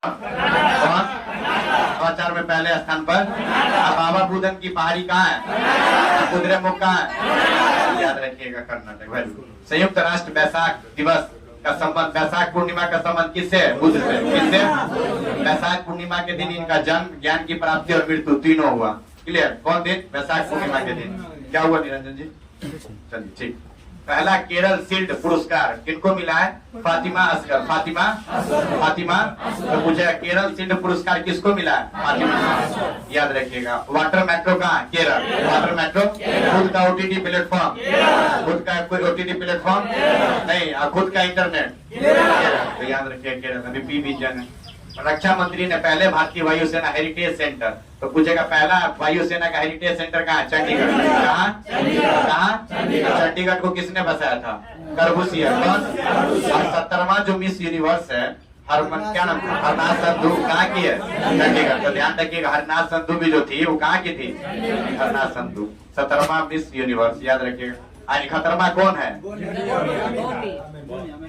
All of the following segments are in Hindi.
कौन समाचार में पहले स्थान पर? बाबा बुदन की पहाड़ी कहाँ है? कुद्रेमुख कहाँ है? याद रखिएगा, कर्नाटक। Very good. संयुक्त राष्ट्र वैशाख दिवस का संबंध, वैशाख पूर्णिमा का संबंध किससे है? बुध से। किससे? वैशाख पूर्णिमा के दिन इनका जन्म, ज्ञान की प्राप्ति और मृत्यु तीनों हुआ। क्लियर? कौन दिन? वैशाख पूर्णिमा के दिन। क्या हुआ निरंजन जी? चलिए ठीक। पहला केरल शील्ड पुरस्कार किनको मिला है? फातिमा असगर। फातिमा तो मुझे केरल शील्ड पुरस्कार किसको मिला है? फातिमा। याद रखिएगा। वाटर मेट्रो कहाँ? केरल। वाटर मेट्रो खुद का ओटीटी प्लेटफॉर्म, खुद का कोई ओटीटी प्लेटफॉर्म नहीं, खुद का इंटरनेट केरल। तो याद रखिएगा केरल। अभी पी विजन है। रक्षा मंत्री ने पहले भारतीय वायुसेना हेरिटेज सेंटर, तो पूछेगा पहला वायुसेना का हेरिटेज सेंटर कहाँ है? चंडीगढ़। कहाँ? चंडीगढ़ को किसने बसाया था? कर्बूसियर। और 17वां जो मिस यूनिवर्स है क्या नाम? हरनाथ संधू कहाँ की है? चंडीगढ़। तो ध्यान रखिएगा, हरनाथ संधू भी जो थी वो कहाँ की थी? हरनाथ संधू। 17वां मिस यूनिवर्स, याद रखिएगा। आज 17वां कौन है?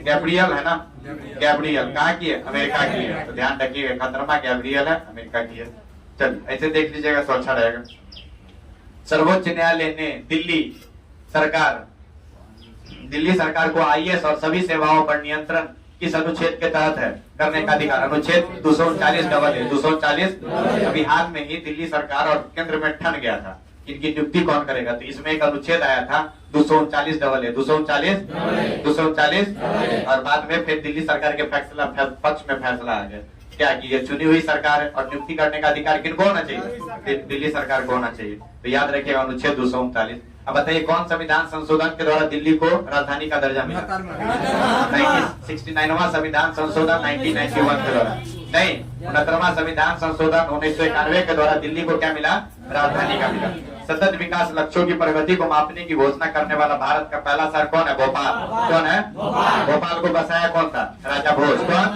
गैब्रियल है ना? गैब्रियल कहाँ की है? अमेरिका की है। तो ध्यान रखिएगा, 17वां गैब्रियल है, अमेरिका की है। चलिए ऐसे देख लीजिएगा तो अच्छा रहेगा। सर्वोच्च न्यायालय ने दिल्ली सरकार को आईएएस और सभी सेवाओं पर नियंत्रण किस अनुच्छेद के तहत है करने का अधिकार? अनुच्छेद 239 अभी हाल में ही दिल्ली सरकार और केंद्र में ठन गया था, इनकी नियुक्ति कौन करेगा? तो इसमें एक अनुच्छेद आया था 239 और बाद में फिर दिल्ली सरकार के पक्ष में फैसला आ गया क्या कि ये चुनी हुई सरकार है और नियुक्ति करने का अधिकार किनको होना चाहिए? दिल्ली सरकार को होना चाहिए। तो याद रखिएगा अनुच्छेद 239। अब बताइए कौन संविधान संशोधन के द्वारा दिल्ली को राजधानी का दर्जा मिला? 69वां संविधान संशोधन 1991 के द्वारा। नहीं, 69वां संविधान संशोधन 1991 के द्वारा दिल्ली को क्या मिला? राजधानी का मिला। सतत विकास लक्ष्यों की प्रगति को मापने की घोषणा करने वाला भारत का पहला शहर कौन है? भोपाल। कौन है? भोपाल को बसाया कौन था? राजा भोज। कौन?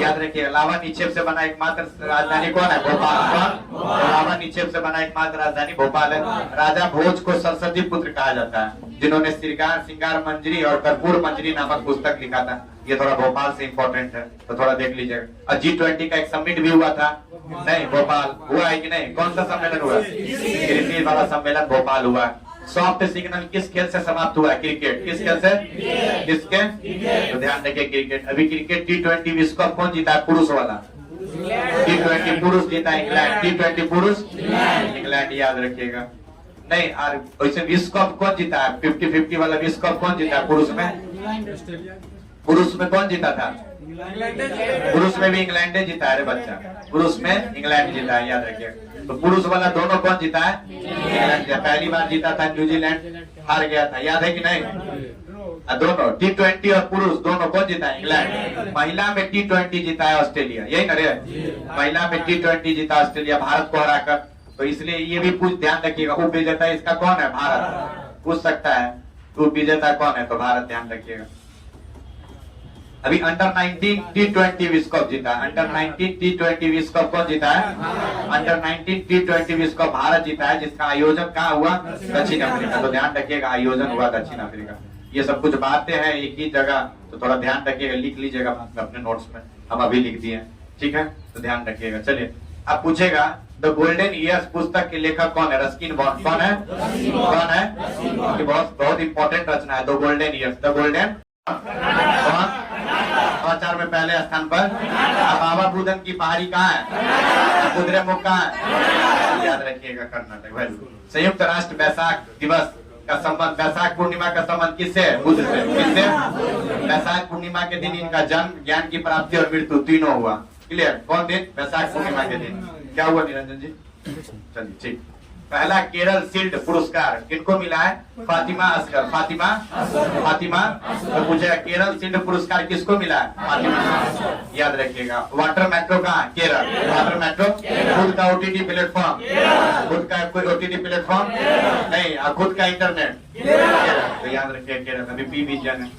याद रखिए, लावा निक्षेप से बना एकमात्र राजधानी कौन है? भोपाल। कौन? लावा निक्षेप से बना एकमात्र राजधानी भोपाल है। राजा भोज को सरस्वती पुत्र कहा जाता है, जिन्होंने श्रृंगार मंजरी और कर्पूर मंजरी नामक पुस्तक लिखा था। ये थोड़ा भोपाल से इंपॉर्टेंट है, तो थोड़ा देख लीजिएगा। और G20 का एक समिट भी हुआ था, नहीं भोपाल हुआ है कि नहीं? कौन सा सम्मेलन हुआ? क्रिकेट वाला सम्मेलन भोपाल हुआ। सॉफ्ट सिग्नल किस खेल से समाप्त हुआ? क्रिकेट। किस खेल से? किसके? तो ध्यान रखिए क्रिकेट। अभी क्रिकेट T20 विश्व कप कौन जीता है? पुरुष वाला T20 पुरुष जीता है इंग्लैंड। T20 पुरुष इंग्लैंड, याद रखिएगा। नहीं, और वैसे विश्व कप कौन जीता है? 50-50 वाला विश्व कप कौन जीता है? पुरुष में कौन जीता था? पुरुष में भी इंग्लैंड जीता है रे बच्चा, पुरुष में इंग्लैंड जीता है, याद रखिए। तो पुरुष वाला दोनों कौन जीता है? इंग्लैंड। पहली बार जीता था न्यूजीलैंड, हार गया था, याद है कि नहीं? दोनों T20 और पुरुष दोनों कौन जीता है? इंग्लैंड। महिला में T20 जीता है ऑस्ट्रेलिया, यही ना रे? महिला में T20 जीता ऑस्ट्रेलिया भारत को हराकर। तो इसलिए ये भी पूछ ध्यान रखिएगा, उप विजेता इसका कौन है? भारत। पूछ सकता है उप विजेता कौन है, तो भारत, ध्यान रखिएगा। अभी अंडर 19 T20 विश्व कप जीता। अंडर 19 T20 विश्व कप कौन जीता है? अंडर 19 T20 विश्व कप भारत जीता है, जिसका आयोजन कहाँ हुआ? दक्षिण अफ्रीका। तो ध्यान रखिएगा, आयोजन हुआ दक्षिण अफ्रीका। ये सब कुछ बातें हैं एक ही जगह, तो थोड़ा ध्यान रखिएगा, लिख लीजिएगा अपने नोट्स में, हम अभी लिख दिए, ठीक है? तो ध्यान रखिएगा। चलिए अब पूछेगा द गोल्डन ईयर्स पुस्तक के लेखक कौन है? Ruskin bond. कौन है? बहुत इंपॉर्टेंट रचना है the golden years. The golden कौन? समाचार में पहले स्थान पर। बाबा बुदन की पहाड़ी कहाँ है? कुद्रेमुख कहाँ है? याद रखिएगा, कर्नाटक। Very good. संयुक्त राष्ट्र वैशाख दिवस का संबंध, वैशाख पूर्णिमा का संबंध किससे है? बुध से। किससे? वैशाख पूर्णिमा के दिन इनका जन्म, ज्ञान की प्राप्ति और मृत्यु तीनों हुआ। क्लियर? कौन दिन? वैशाख पूर्णिमा के दिन। क्या हुआ निरंजन जी? चलिए ठीक। पहला केरल शील्ड पुरस्कार किनको मिला है? फातिमा असगर। फातिमा तो पूछेगा केरल शील्ड पुरस्कार किसको मिला है? फातिमा। याद रखिएगा। वाटर मेट्रो कहाँ? केरल। वाटर मेट्रो खुद का ओटीटी प्लेटफॉर्म, खुद का कोई ओटीटी प्लेटफॉर्म नहीं, खुद का इंटरनेट केरल। तो याद रखिएगा केरल। अभी पी विजन है।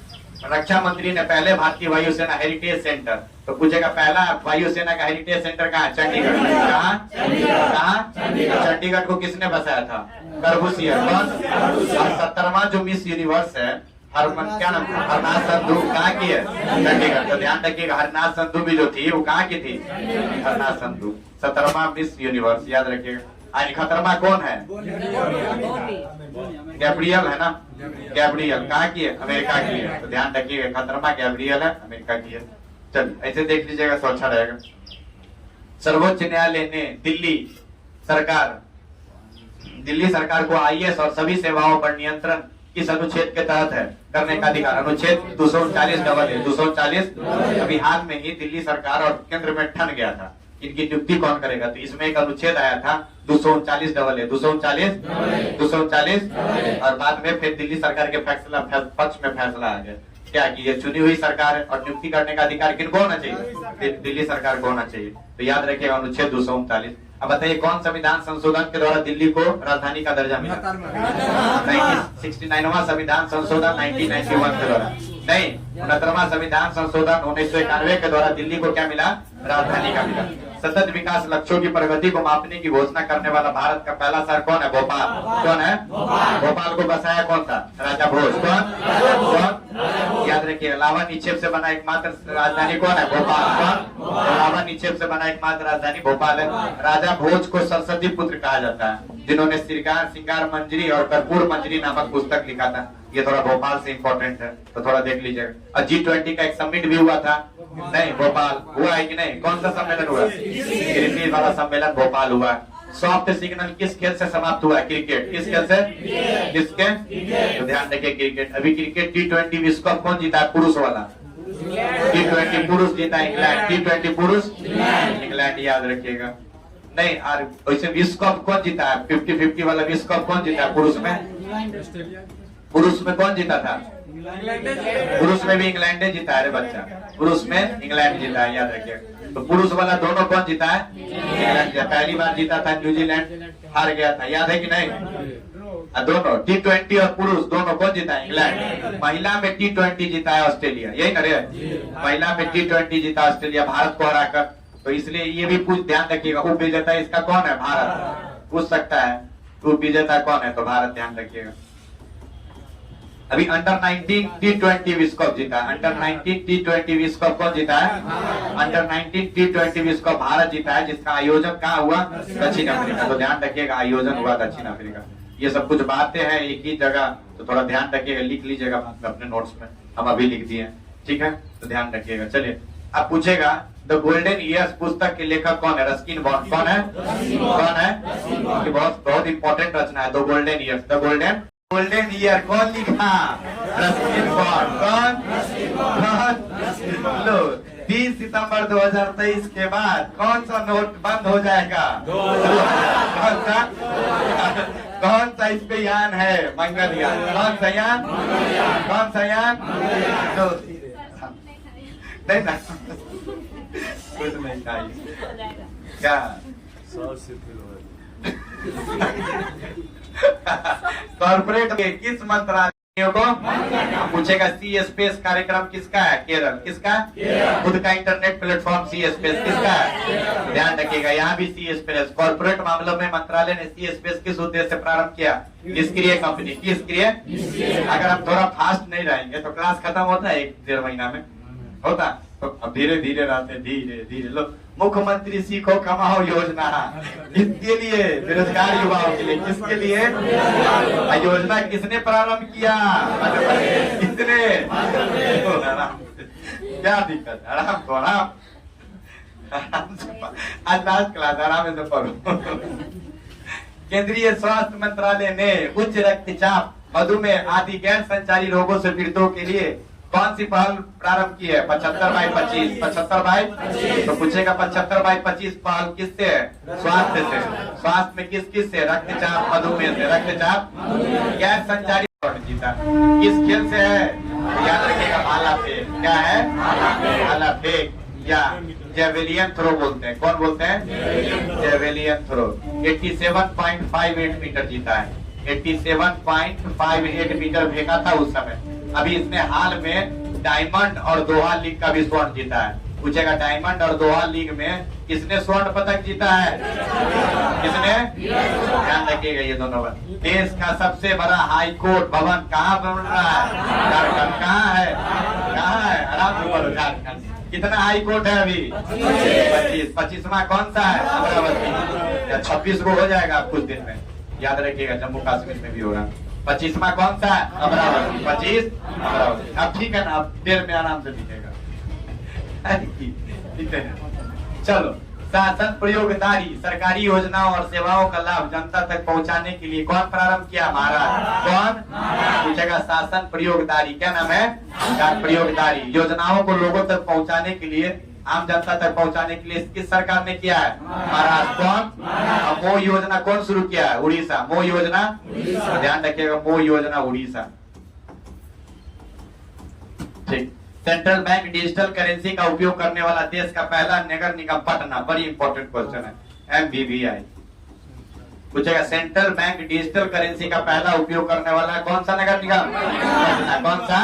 रक्षा मंत्री ने पहले भारतीय वायुसेना हेरिटेज सेंटर, तो पूछेगा पहला वायुसेना का हेरिटेज सेंटर कहाँ? चंडीगढ़। कहाँ? चंडीगढ़ को किसने बसाया था? कर्बूसियर। कौन? और 17वां जो मिस यूनिवर्स है क्या नाम था, हरनाथ संधू कहाँ की है, चंडीगढ़। तो ध्यान रखिएगा हरनाथ संधू भी जो थी वो कहाँ की थी, हरनाथ संधू। 17वां मिस यूनिवर्स याद रखिएगा। आज 71वां कौन है, गैब्रियल है ना, गैब्रियल कहाँ की है, अमेरिका की है। तो ध्यान रखिएगा 71वां गैब्रियल है, अमेरिका की है। चलिए ऐसे देख लीजिएगा तो अच्छा रहेगा। सर्वोच्च न्यायालय ने दिल्ली सरकार को आईएएस और सभी सेवाओं पर नियंत्रण किस अनुच्छेद के तहत है करने का अधिकार, अनुच्छेद 239 डबल है 240। अभी हाल में ही दिल्ली सरकार और केंद्र में ठन गया था इनकी नियुक्ति कौन करेगा, तो इसमें एक अनुच्छेद आया था 239 डबल है 239 और बाद में फिर दिल्ली सरकार के पक्ष में फैसला आ गया क्या कि ये चुनी हुई सरकार है और नियुक्ति करने का अधिकार किनको होना चाहिए, दिल्ली सरकार को होना चाहिए। तो याद रखिएगा अनुच्छेद 239। अब बताइए कौन संविधान संशोधन के द्वारा दिल्ली को राजधानी का दर्जा मिला, 1969वां संविधान संशोधन 1991 के द्वारा, नहीं 69वां संविधान संशोधन 1991 के द्वारा दिल्ली को क्या मिला, राजधानी का मिला। सतत विकास लक्ष्यों की प्रगति को मापने की घोषणा करने वाला भारत का पहला शहर कौन है, भोपाल। कौन है, भोपाल को बसाया कौन था, राजा भोज। कौन, याद रखिए लावा निक्षेप से बना एकमात्र राजधानी कौन है, भोपाल। कौन, लावा निक्षेप से बना एकमात्र राजधानी भोपाल है। राजा भोज को संसदीय पुत्र कहा जाता है जिन्होंने श्रृंगार मंजरी और कर्पूर मंजरी नामक पुस्तक लिखा था। ये थोड़ा भोपाल से इंपॉर्टेंट है तो थोड़ा देख लीजिएगा। और G20 का एक समिट भी हुआ था, नहीं भोपाल हुआ है कि नहीं, कौन सा सम्मेलन हुआ, गिरिडीह वाला सम्मेलन भोपाल हुआ। सॉफ्ट सिग्नल किस खेल से समाप्त हुआ, क्रिकेट। किस खेल से, किसके, तो ध्यान रखिए क्रिकेट। अभी क्रिकेट T20 विश्व कप कौन जीता है, पुरुष वाला, T20 पुरुष जीता इंग्लैंड, T20 पुरुष इंग्लैंड, याद रखिएगा। नहीं और वैसे विश्व कप कौन जीता है, 50-50 वाला विश्व कप कौन जीता है पुरुष में, पुरुष में कौन जीता था, पुरुष में भी इंग्लैंड जीता है, बच्चा पुरुष में इंग्लैंड जीता है, याद रखिएगा। तो पुरुष वाला दोनों कौन जीता है, इंग्लैंड जीता। पहली बार जीता था न्यूजीलैंड, हार गया था, याद है कि नहीं। दोनों T20 और पुरुष दोनों कौन जीता है, इंग्लैंड। महिला में T20 जीता है ऑस्ट्रेलिया, यही ना रे, महिला में T20 जीता ऑस्ट्रेलिया भारत को हराकर। तो इसलिए ये भी पूछ ध्यान रखिएगा, उप विजेता इसका कौन है, भारत। पूछ सकता है उप विजेता कौन है, तो भारत, ध्यान रखिएगा। अभी अंडर 19 T20 विश्व कप जीता है, अंडर 19 T20 विश्व कप कौन जीता है, अंडर 19 T20 विश्व कप भारत जीता है, जिसका आयोजन कहाँ हुआ, दक्षिण अफ्रीका। तो ध्यान रखिएगा आयोजन हुआ दक्षिण अफ्रीका। ये सब कुछ बातें हैं एक ही जगह, तो थोड़ा ध्यान रखिएगा, लिख लीजिएगा अपने नोट्स में, हम अभी लिख दिए, ठीक है, तो ध्यान रखिएगा। चलिए अब पूछेगा द गोल्डन ईयर्स पुस्तक के लेखक कौन है, रस्किन बॉन्ड। कौन है, कौन है, बहुत इंपॉर्टेंट रचना है the golden years, the golden year कौन लिखा, रस्किन बॉन्ड। कौन, लो 30 सितंबर 2023 के बाद कौन सा नोट बंद हो जाएगा, कौन सा इस पे यान है, मंगलयान। कौन सा यान, कौन सा यान, तो नहीं ना कुछ नहीं चाहिए क्या, कॉर्पोरेट के किस मंत्रालय को पूछेगा। सी स्पेस कार्यक्रम किसका है, केरल। किसका, खुद का इंटरनेट प्लेटफॉर्म सी स्पेस किसका है, ध्यान रखिएगा। यहाँ भी सी स्पेस, कॉर्पोरेट मामलों में मंत्रालय ने सी स्पेस किस उद्देश्य से प्रारंभ किया, निष्क्रिय कंपनी। किसक्रिय, अगर हम थोड़ा फास्ट नहीं रहेंगे तो क्लास खत्म होता है 1-1.5 महीना में होता, तो अब धीरे धीरे रहते, धीरे धीरे लो। मुख्यमंत्री सीखो कमाओ योजना किसके लिए, बेरोजगार युवाओं के लिए। किसके लिए, योजना किसने प्रारंभ किया, किसने, क्या दिक्कत है, आराम को आराम, आज लास्ट क्लास आराम से पढ़ो। केंद्रीय स्वास्थ्य मंत्रालय ने उच्च रक्तचाप, मधुमेह आदि गैर संचारी रोगों से पीड़ितों के लिए कौन सी पहल प्रारंभ की है, 75/25। 75/25 तो पूछेगा 75/25 पहल किससे है, स्वास्थ्य से। स्वास्थ्य में किस किस से, रक्तचाप, मधुमेह से। रक्तचाप, गैर संचारी जीता किस खेल से है, याद रखिएगा भाला फेंक। क्या है, भाला फेंक या जेवेलियन थ्रो बोलते हैं। कौन बोलते हैं, जेवेलियन थ्रो। 87.58 मीटर जीता है, 87.58 मीटर फेंका था उस समय। अभी इसने हाल में डायमंड और दोहा लीग का भी स्वर्ण जीता है। पूछेगा डायमंड और दोहा लीग में किसने स्वर्ण पदक जीता है? किसने? ध्यान रखिएगा ये दोनों बात। देश का सबसे बड़ा हाई कोर्ट भवन कहाँ बन रहा है? झारखंड। कहाँ है? कहाँ है? आराम से बोलो, झारखंड। कितना हाई कोर्ट है अभी? 25। 25वां कौन सा है? अमरावती। 26 को हो जाएगा कुछ दिन में, याद रखिएगा, जम्मू कश्मीर में भी होगा। 25वां कौन सा है? अमरावती। 25 अमरावती। अब ठीक है ना, अब देर में आराम से दिखेगा। ठीक है, चलो। शासन प्रयोगदारी सरकारी योजनाओं और सेवाओं का लाभ जनता तक पहुंचाने के लिए कौन प्रारंभ किया? महाराज। कौन? पूछेगा शासन प्रयोगदारी, क्या नाम है? प्रयोगदारी। योजनाओं को लोगों तक पहुंचाने के लिए, आम जनता तक पहुंचाने के लिए किस सरकार ने किया है? महाराज। कौन? मोह योजना कौन शुरू किया है? उड़ीसा। मोह योजना, ध्यान रखिएगा, मोह योजना उड़ीसा। ठीक। सेंट्रल बैंक डिजिटल करेंसी का उपयोग करने वाला देश का पहला नगर निगम पटना। बड़ी इंपॉर्टेंट क्वेश्चन है, MBBI पूछेगा। सेंट्रल बैंक डिजिटल करेंसी का पहला उपयोग करने वाला कौन सा नगर निगम? कौन सा?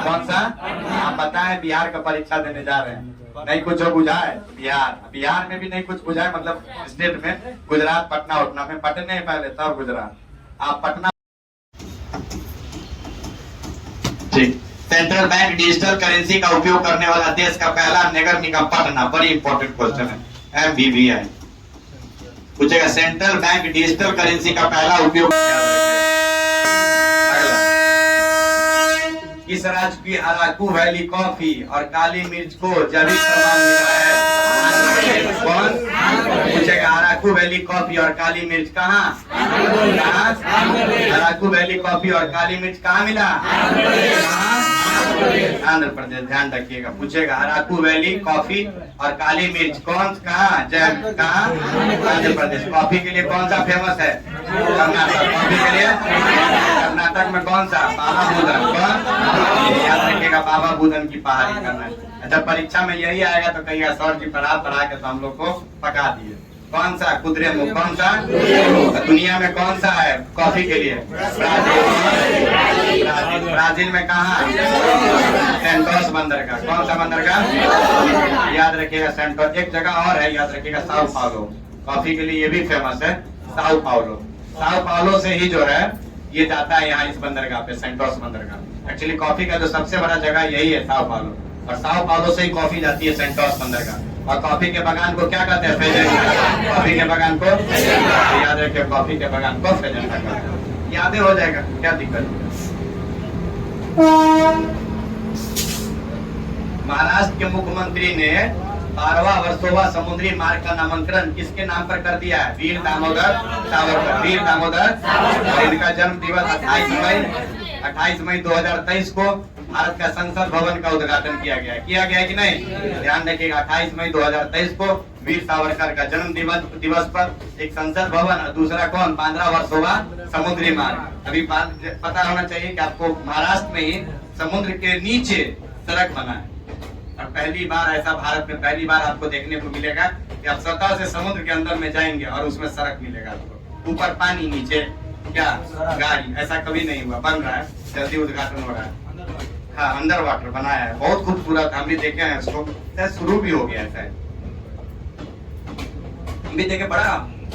कौन सा? आप बताएं। बिहार का परीक्षा देने जा रहे हैं, नहीं कुछ बुझा है? बिहार में भी नहीं कुछ बुझा है, मतलब स्टेट में गुजरात, पटना उठना में, पटने पहले तब गुजरात। आप पटना। ठीक। सेंट्रल बैंक डिजिटल करेंसी का उपयोग करने वाला देश का पहला नगर निगम पटना। बड़ी इंपॉर्टेंट क्वेश्चन है, MBBI पूछेगा। सेंट्रल बैंक डिजिटल करेंसी का पहला उपयोग। अगला, किस राज्य की अराकू वैली कॉफी और काली मिर्च को जैविक प्रमाण मिला है? कौन? पूछेगा। अराकू वैली कॉफी और काली मिर्च कहाँ? अराकू वैली कॉफी और काली मिर्च कहाँ मिला? आंध्र प्रदेश। ध्यान रखिएगा। पूछेगा अराकू वैली कॉफी और काली मिर्च कौन कहाँ? कहाँ? आंध्र प्रदेश। कॉफी के लिए कौन सा फेमस है? कर्नाटक। कॉफी के लिए कर्नाटक में कौन सा? बाबा बुदन। कौन? याद रखिएगा, बाबा बुदन की पहाड़ी करना है। अच्छा, परीक्षा में यही आएगा तो कहिएगा सर जी पढ़ा के तो हम लोग को पका दिए। कौन सा? कुद्रेमुख। कौन सा? दुनिया में कौन सा है कॉफी के लिए? ब्राजील। ब्राजील में कहाँ? सेंटोस बंदरगाह। कौन सा बंदरगाह? याद रखिएगा, सेंटोस। एक जगह और है, याद रखिएगा, साओ पाउलो। कॉफी के लिए ये भी फेमस है, साओ पाउलो। साओ पाउलो से ही जो है ये जाता है यहाँ इस बंदरगाह पे, सेंटोस बंदरगाह। एक्चुअली कॉफी का जो सबसे बड़ा जगह यही है, साओ पाउलो, और साओ पाउलो से ही कॉफी जाती है सेंटोस बंदरगाह। और कॉफी के बगान को क्या कहते हैं? फेजेंटा। कॉफी के बगान को याद रखिए, कॉफी के बगान को फेजेंटा कहते हैं। यादें हो जाएगा, क्या दिक्कत है? महाराष्ट्र के मुख्यमंत्री ने 12वां वर्सोवा समुद्री मार्ग का नामकरण किसके नाम पर कर दिया है? वीर दामोदर सावरकर। वीर दामोदर। इनका जन्म दिवस 28 मई 2023 को भारत का संसद भवन का उद्घाटन किया गया है कि नहीं? ध्यान रखिएगा, 28 मई 2023 को वीर सावरकर का जन्म दिवस पर एक संसद भवन और दूसरा कौन? 15वां वर्सोवा समुद्री मार्ग। अभी पता होना चाहिए कि आपको महाराष्ट्र में ही समुद्र के नीचे सड़क बना है, और पहली बार ऐसा भारत में पहली बार आपको देखने को मिलेगा कि आप स्वतः से समुद्र के अंदर में जाएंगे और उसमें सड़क मिलेगा आपको, ऊपर पानी नीचे क्या गाड़ी। ऐसा कभी नहीं हुआ, बन रहा है, जल्दी उद्घाटन हो रहा है। हाँ, अंडर वाटर बनाया है, बहुत खूबसूरत। हम भी देखे हैं इसको, शुरू भी हो गया है, हम भी देखे, बड़ा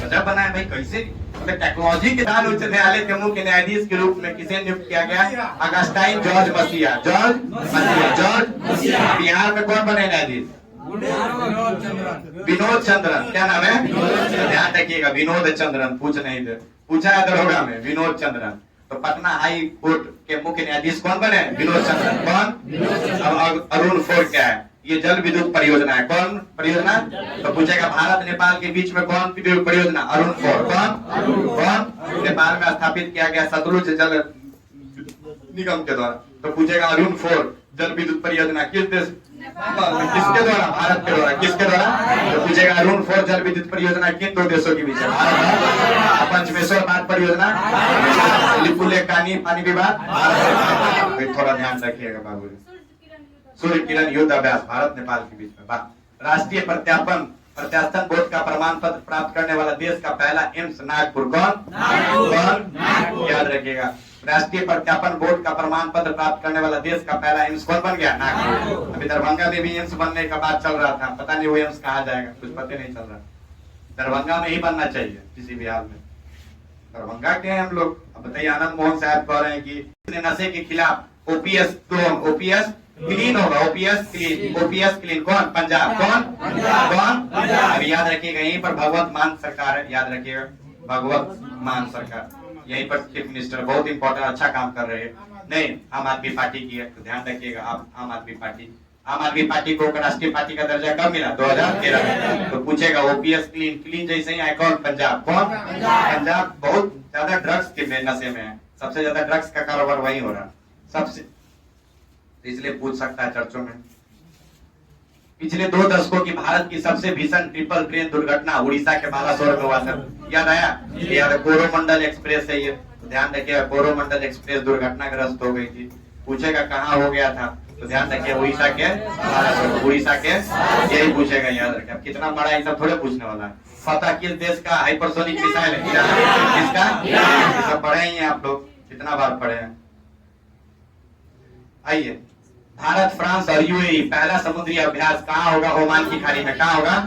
गजब बना है भाई। कैसे मतलब टेक्नोलॉजी के साथ उच्च न्यायालय के मुख्य न्यायाधीश के रूप में किसे नियुक्त किया गया? अगस्टाइन जॉर्ज मसीहा। जॉर्ज मसीहा। बिहार में कौन बने न्यायाधीश? विनोद चंद्रन। क्या नाम है? ध्यान रखिएगा, विनोद चंद्रन। पूछा है दरोगा में, विनोद चंद्रन। तो पटना हाई कोर्ट के मुख्य न्यायाधीश कौन बने? विनोद चंद्रन। कौन? अब अरुण फोर्ट क्या है? ये जल विद्युत परियोजना है। कौन परियोजना? तो पूछेगा भारत नेपाल के बीच में कौन परियोजना? अरुण फोर्ट। कौन? नेपाल में स्थापित किया गया सतलुज जल निगम के द्वारा। तो पूछेगा अरुण फोर्ट जल विद्युत परियोजना किस देश, किसके द्वारा? भारत के द्वारा। किसके द्वारा? तो पूछेगा अरुण फोर्ट जल विद्युत परियोजना किन दो देशों के बीच है? भारत। पंचमेश्वर बांध परियोजना, लिपुलेख पानी विवाद, थोड़ा ध्यान रखिएगा बाबू। सूर्य किरण युद्ध अभ्यास भारत नेपाल के बीच में। राष्ट्रीय प्रत्यास्थन बोर्ड का प्रमाण पत्र प्राप्त करने वाला देश का पहला एम्स नागपुर। कौन? याद रखिएगा, राष्ट्रीय प्रत्यापन बोर्ड का प्रमाण पत्र प्राप्त करने वाला देश का पहला एम्स कौन बन गया? नागपुर। अभी दरभंगा में भी एम्स बनने का बात चल रहा था, पता नहीं वो एम्स कहाँ जाएगा, कुछ पता नहीं चल रहा। दरभंगा में ही बनना चाहिए किसी भी हाल में। दरभंगा के हैं हम लोग। अब बताइए, आनंद मोहन साहब कह रहे हैं कि नशे के खिलाफ ओपीएस क्लोन, ओपीएस क्लीन होगा, ओपीएस क्लीन कौन? पंजाब। कौन? अब याद रखिएगा, यहीं पर भगवत मान सरकार है, याद रखिएगा, भगवत मान सरकार, यहीं पर चीफ मिनिस्टर बहुत इंपॉर्टेंट अच्छा काम कर रहे हैं। नहीं, आम आदमी पार्टी की है, तो ध्यान रखिएगा। आप आम आदमी पार्टी को राष्ट्रीय पार्टी का दर्जा कब मिला? 2013 में। तो पूछेगा ओपीएस क्लीन जैसे ही आए कौन? पंजाब। कौन? पंजाब बहुत ज्यादा ड्रग्स के नशे में है, सबसे ज्यादा ड्रग्स का कारोबार वही हो रहा सबसे, इसलिए पूछ सकता है चर्चों में। पिछले 2 दशकों की भारत की सबसे भीषण ट्रिपल ट्रेन दुर्घटना उड़ीसा के बालासोर में हुआ था, याद आया? याद, कोरोमंडल एक्सप्रेस है ये, तो ध्यान रखिएगा, कोरोमंडल एक्सप्रेस दुर्घटनाग्रस्त हो गई थी। पूछेगा कहाँ हो गया था, तो ध्यान रखिए उड़ीसा के बालासोर, उड़ीसा के, यही पूछेगा, याद रखिए। अब कितना बड़ा ये सब थोड़े पूछने वाला है। फतह किस देश का हाइपरसोनिक मिसाइल है? किसका? सब पढ़े ही हैं आप लोग, कितना बार पढ़े हैं। आइए, भारत, फ्रांस और यूएई पहला समुद्री अभ्यास कहाँ होगा? ओमान की खाड़ी में। कहाँ होगा?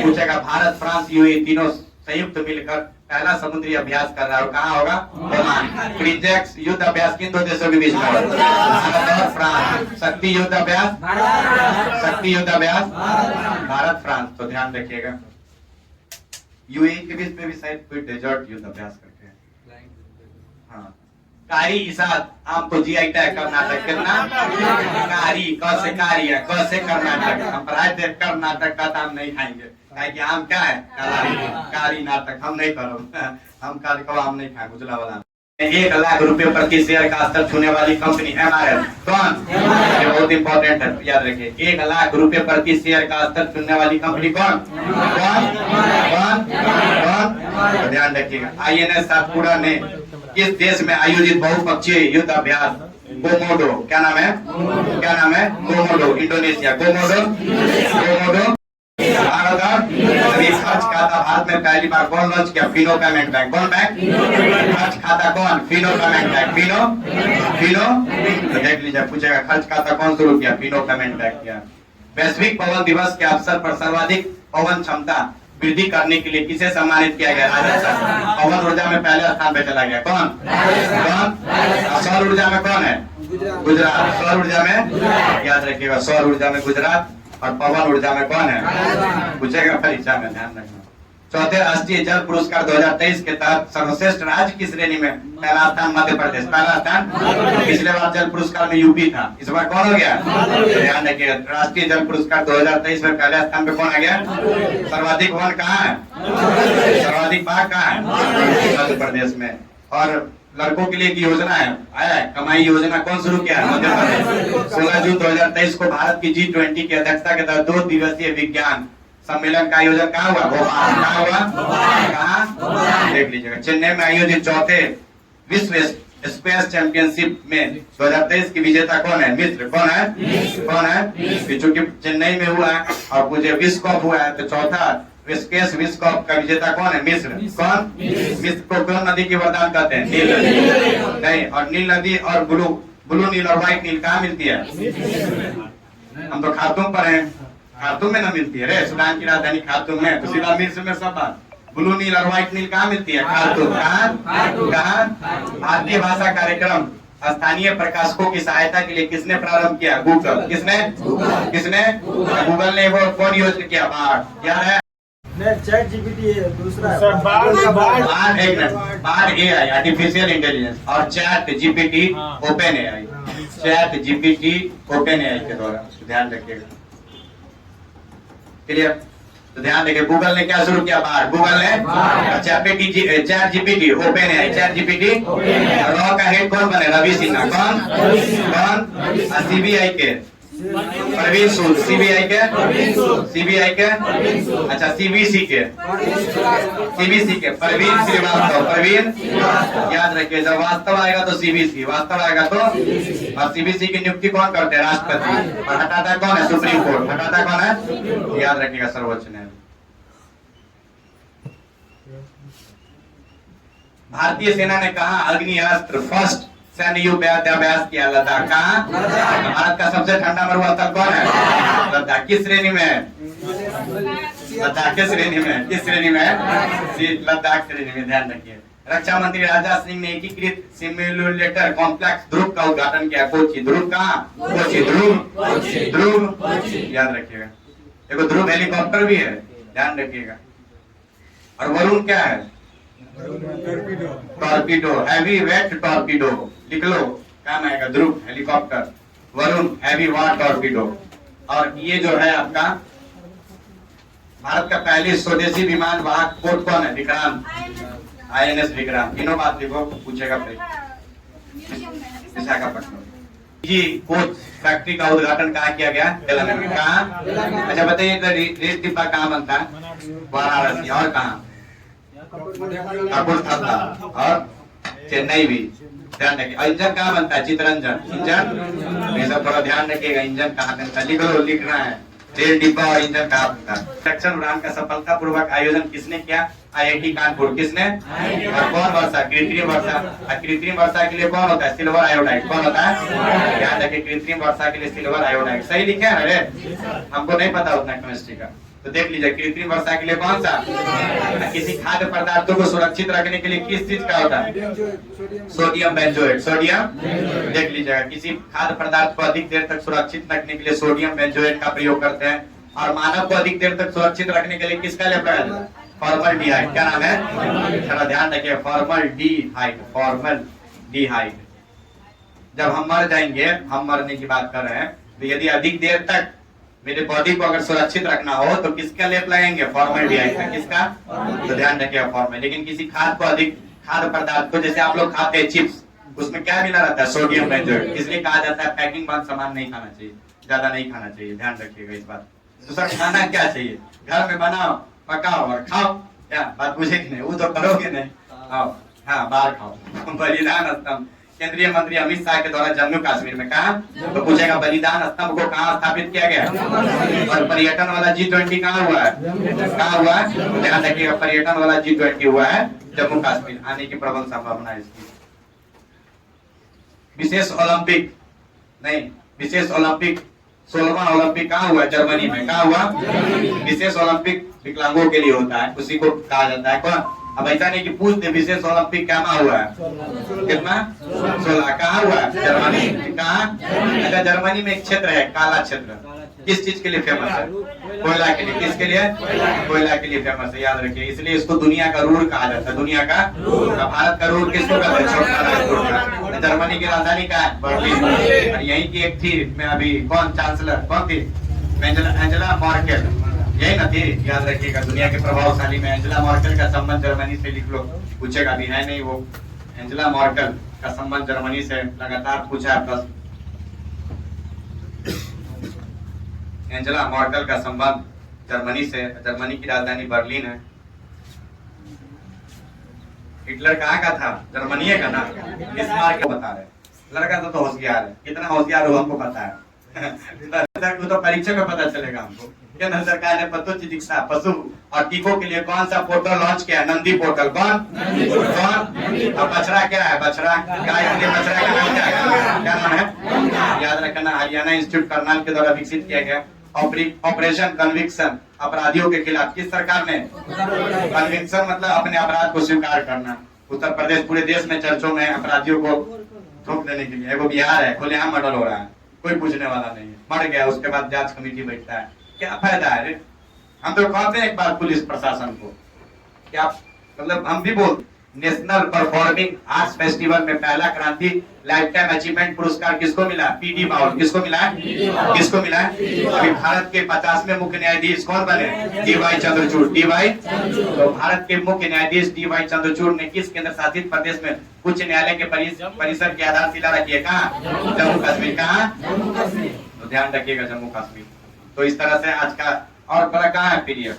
पूछेगा भारत, फ्रांस, यूएई तीनों संयुक्त मिलकर पहला समुद्री अभ्यास कर रहा है, और कहाँ होगा? ओमान। क्रिजेक्स युद्ध अभ्यास किन 2 देशों के बीच में? भारत और फ्रांस। शक्ति युद्ध अभ्यास, भारत फ्रांस। तो ध्यान रखिएगा, यूएई के बीच में भी शायद कोई डेजर्ट युद्ध अभ्यास करके है। हाँ, कारी इसाद आम को जीआई टैग कर्नाटक, कितना? कारी, कैसे कारी है, कैसे कर्नाटक। हम पढ़ाए थे कर्नाटक का आम नहीं खाएंगे, कि आम क्या है? कारी नाटक, हम नहीं करो, हम कारी को आम नहीं खाए, उजला वाला। 1 लाख रुपए प्रति शेयर का स्तर छूने वाली कंपनी एमआरएल, कौन? ये बहुत इंपॉर्टेंट है, याद रखिए। 1 लाख रुपए प्रति शेयर का स्तर छूने वाली कंपनी कौन? तो ध्यान रखिएगा। आईएनएस सातपुड़ा ने किस देश में आयोजित बहुपक्षीय युद्ध अभ्यास कोमोडो, क्या नाम है? Komodo, Indonesia. कोमोडो भारत। अभी खर्च खाता भारत में पहली बार कौन लॉन्च किया? Fino payment bank. कौन बैंक? खर्च खाता कौन? Fino payment bank. फिनो देख लीजिए, पूछेगा खर्च खाता कौन शुरू किया? फिनो पेमेंट बैंक किया। वैश्विक पवन दिवस के अवसर पर सर्वाधिक पवन क्षमता वृद्धि करने के लिए किसे सम्मानित किया गया? राजस्थान। पवन ऊर्जा में पहले स्थान पे चला गया, कौन? सौर ऊर्जा में कौन है? गुजरात। सौर ऊर्जा में, याद रखिएगा, सौर ऊर्जा में गुजरात, और पवन ऊर्जा में कौन है? पूछेगा परीक्षा में, ध्यान रखना। चौथे राष्ट्रीय जल पुरस्कार 2023 के तहत सर्वश्रेष्ठ राज्य की श्रेणी में पहला स्थान मध्य प्रदेश। पहला स्थान, पिछले बार जल पुरस्कार में यूपी था, इस बार कौन हो गया? ध्यान रखिएगा, राष्ट्रीय जल पुरस्कार 2023 में पहले स्थान पे कौन आ गया? सर्वाधिक वन कहाँ है? सर्वाधिक बाघ कहाँ है? मध्य प्रदेश में। और लड़कों के लिए एक योजना है, आया है, कमाई योजना, कौन शुरू किया है? मध्य प्रदेश। 16 जून 2023 को भारत की G20 की अध्यक्षता के तहत 2 दिवसीय विज्ञान सम्मेलन का आयोजन कहाँ हुआ? भोपाल। कहाँ हुआ? कहाँ? देख लीजिएगा, चेन्नई में आयोजित चौथे विश्व स्पेस चैंपियनशिप में 2023 की विजेता कौन है? मिस्र। कौन है? चूंकि चेन्नई में हुआ है और मुझे विश्व कप हुआ है, तो चौथा स्पेस विश्व कप का विजेता कौन है? मिस्र। कौन? मिस्र को कौन नदी की वरदान कहते हैं? नील नदी। नहीं, और नील नदी और ब्लू नील और व्हाइट नील कहाँ मिलती है? हम तो खार्तूम पर हैं, खार्तूम में ना मिलती है रे, सूडान की राजधानी खार्तूम है, तो सीधा मिस्र में सब बात। ब्लू नील और व्हाइट नील कहाँ मिलती है? खार्तूम। कहाँ? भारतीय भाषा कार्यक्रम स्थानीय प्रकाशकों की सहायता के लिए किसने प्रारंभ किया? गूगल। किसने? गूगल ने वो कौन यूज किया? बाढ़। याद है? चैट जीपीटी दूसरा बाढ़ एआई आर्टिफिशियल इंटेलिजेंस, और chat GPT open AI. Chat GPT open AI के द्वारा, ध्यान रखिएगा, क्लियर? तो ध्यान देखिए, गूगल ने क्या शुरू किया? बाढ़। गूगल ने chat GPT open AI, chat GPT. Raw का हेड कौन बने? रवि सिन्हा। कौन? सीबीआई के परवीन सूद। सीबीआई के अच्छा, सीबीसी के परवीन श्रीवास्तव। परवीन, याद रखिए, जब वास्तव आएगा तो सीबीसी, वास्तव आएगा तो, और सीबीसी की नियुक्ति कौन करते हैं? राष्ट्रपति। और हटाता कौन है? Supreme court. हटाता कौन है? याद रखिएगा, सर्वोच्च न्यायालय। भारतीय सेना ने कहा अग्नि अस्त्र फर्स्ट सैन्य युद्ध अभ्यास किया लद्दाख। कहा? भारत का सबसे ठंडा मरुआ स्थल कौन है? लद्दाख। किस श्रेणी में है? लद्दाख किस श्रेणी में है? किस श्रेणी में है? लद्दाख श्रेणी में। ध्यान रखिए। रक्षा मंत्री राजनाथ सिंह ने एकीकृत सिम्युलेटर कॉम्प्लेक्स ध्रुव का उद्घाटन किया। कोची। ध्रुव कहाँ? कोची। ध्रुव याद रखिएगा। देखो ध्रुव हेलीकॉप्टर भी है, ध्यान रखिएगा। और वरुण क्या है? Torpedo, heavy weight torpedo. लिख लो, काम आएगा। ध्रुव हेलीकॉप्टर, वरुण हैवी वाट टॉर्पीडो। और ये जो है आपका भारत का पहले स्वदेशी विमान वाहक पोत कौन है? विक्रांत, INS विक्रांत। तीनों बात लिखो, पूछेगा फिर। विशाखापट्टनम जी कोच फैक्ट्री का उद्घाटन कहाँ किया गया? तेलंगाना में। कहाँ? अच्छा बताइए, रेस डिब्बा कहाँ बनता है? वाराणसी। और कहाँ? कपूरथला और चेन्नई भी। ध्यान रखिए। इंजन कहाँ बनता है? चितरंजन। इंजन ये सब थोड़ा ध्यान रखिएगा। इंजन कहाँ बनता है? लिख लो, लिखना है। रेल डिब्बा और इंजन कहाँ बनता है? रक्षा उड़ान का सफलतापूर्वक आयोजन किसने किया? IIT कानपुर। किसने? और कौन वर्षा? कृत्रिम वर्षा। कृत्रिम वर्षा के लिए कौन होता है? Silver iodide. कौन होता है? याद रखिए, कृत्रिम वर्षा के लिए सिल्वर आयोडाइड। सही लिखे है? अरे हमको नहीं पता उतना केमिस्ट्री का, तो देख लीजिए। कृत्रिम वर्षा के लिए कौन सा? किसी खाद्य पदार्थों को सुरक्षित रखने के लिए किस चीज का होता है? Sodium benzoate. सोडियम देख लीजिएगा। किसी खाद्य पदार्थ को अधिक देर तक सुरक्षित रखने के लिए सोडियम बेंजोएट का प्रयोग करते हैं। और मानव को अधिक देर तक सुरक्षित रखने के लिए किसका लेप लगाया जाता है? फॉर्मल्डिहाइड। क्या नाम है? थोड़ा ध्यान रखिए, फॉर्मल्डिहाइड। फॉर्मल्डिहाइड। जब हम मर जाएंगे, हम मरने की बात कर रहे हैं, तो यदि अधिक देर तक मेरे बॉडी को अगर सुरक्षित रखना हो तो किसका लेप लगाएंगे? फॉर्मल्डिहाइड का। किसका? तो ध्यान रखिएगा, फॉर्मल। लेकिन किसी खाद्य को अधिक खाद्य पदार्थ को, जैसे आप लोग खाते हैं चिप्स, उसमें क्या मिला रहता है? Sodium benzoate. इसलिए कहा जाता है पैकिंग बंद सामान नहीं खाना चाहिए, ज्यादा नहीं खाना चाहिए। ध्यान रखिएगा इस बात। दूसरा, खाना क्या चाहिए? घर में बनाओ, पकाओ और खाओ। क्या बात पूछे कि नहीं? वो तो करोगे नहीं। आओ, हाँ बाहर खाओ। बलिदान स्तंभ केंद्रीय मंत्री अमित शाह के द्वारा जम्मू कश्मीर में। कहा? तो पूछेगा बलिदान स्तंभ को कहाँ स्थापित किया गया? और पर्यटन वाला G20 कहाँ हुआ है? कहाँ हुआ है? ध्यान रखिएगा, पर्यटन वाला G20 हुआ है जम्मू कश्मीर। आने की प्रबल संभावना है इसकी। विशेष ओलंपिक नहीं, विशेष ओलंपिक 16वां ओलंपिक कहाँ हुआ? जर्मनी में। कहाँ हुआ? विशेष ओलंपिक विकलांगों के लिए होता है, उसी को कहा जाता है। कौन? अब ऐसा नहीं कि पूछ दे विशेष ओलंपिक कहाँ हुआ है? कितना? 16। कहाँ हुआ? जर्मनी। कहाँ? अच्छा, जर्मनी में एक क्षेत्र है काला क्षेत्र, किस चीज के लिए फेमस है? कोयला के लिए। किसके लिए? कोयला के लिए फेमस है, याद रखिए। इसलिए इसको दुनिया का रूर कहा जाता है। दुनिया का भारत का रूर किसको कहते हैं? छोटा राष्ट्र का। जर्मनी की राजधानी कहाँ है? बर्लिन। और यहीं की एक थी, मैं अभी कौन चांसलर कौन थी? एंजेला मर्केल, यही ना थी? याद रखिएगा, दुनिया के प्रभावशाली में एंजेला मर्केल का संबंध जर्मनी से लिख लो, पूछेगा भी है नहीं वो। एंजेला मर्केल का संबंध जर्मनी से लगातार पूछा है प्रश्न। एंजेला मर्केल का संबंध जर्मनी से, जर्मनी की राजधानी बर्लिन है। हिटलर कहाँ का था? जर्मनी का ना। बिस्मार्क बता रहे। लड़का तो होशियार है, कितना होशियार हो हमको पता है। तो परीक्षा में पता चलेगा हमको। केंद्र सरकार ने पशु चिकित्सा, पशु और टीकों के लिए कौन सा पोर्टल लॉन्च किया? नंदी पोर्टल। कौन? कौन? और बछड़ा क्या है? बछड़ा गाय के लिए बछड़ा का नाम क्या है? क्या नाम है? याद रखना, हरियाणा इंस्टीट्यूट करनाल के द्वारा विकसित किया गया। ऑपरेशन कन्विक्शन, अपराधियों के खिलाफ। किस सरकार ने? कन्विक्शन मतलब अपने अपराध को स्वीकार करना। उत्तर प्रदेश पूरे देश में चर्चों में अपराधियों को रोक देने के लिए। वो बिहार है, खुलेआम मर्डर हो रहा है, कोई पूछने वाला नहीं है। मर गया, उसके बाद जांच कमेटी बैठता है, क्या फायदा है? हम तो कहते हैं एक बार पुलिस प्रशासन को, क्या मतलब हम भी बोलते। नेशनल परफॉर्मिंग आर्ट्स फेस्टिवल में पहला क्रांति लाइफ टाइम अचीवमेंट पुरस्कार किसको मिला? पीडी बाउल। किसको मिला? किसको मिला? अभी भारत के 50वें मुख्य न्यायाधीश कौन बने? DY चंद्रचूड़। DY तो भारत के मुख्य न्यायाधीश DY चंद्रचूड़ ने किस केंद्र शासित प्रदेश में उच्च न्यायालय के परिसर की आधारशिला रखी है? कहाँ? जम्मू कश्मीर। कहाँ? तो ध्यान रखिएगा, जम्मू कश्मीर। तो इस तरह से आज का और बड़ा कहाँ है पीडीएफ?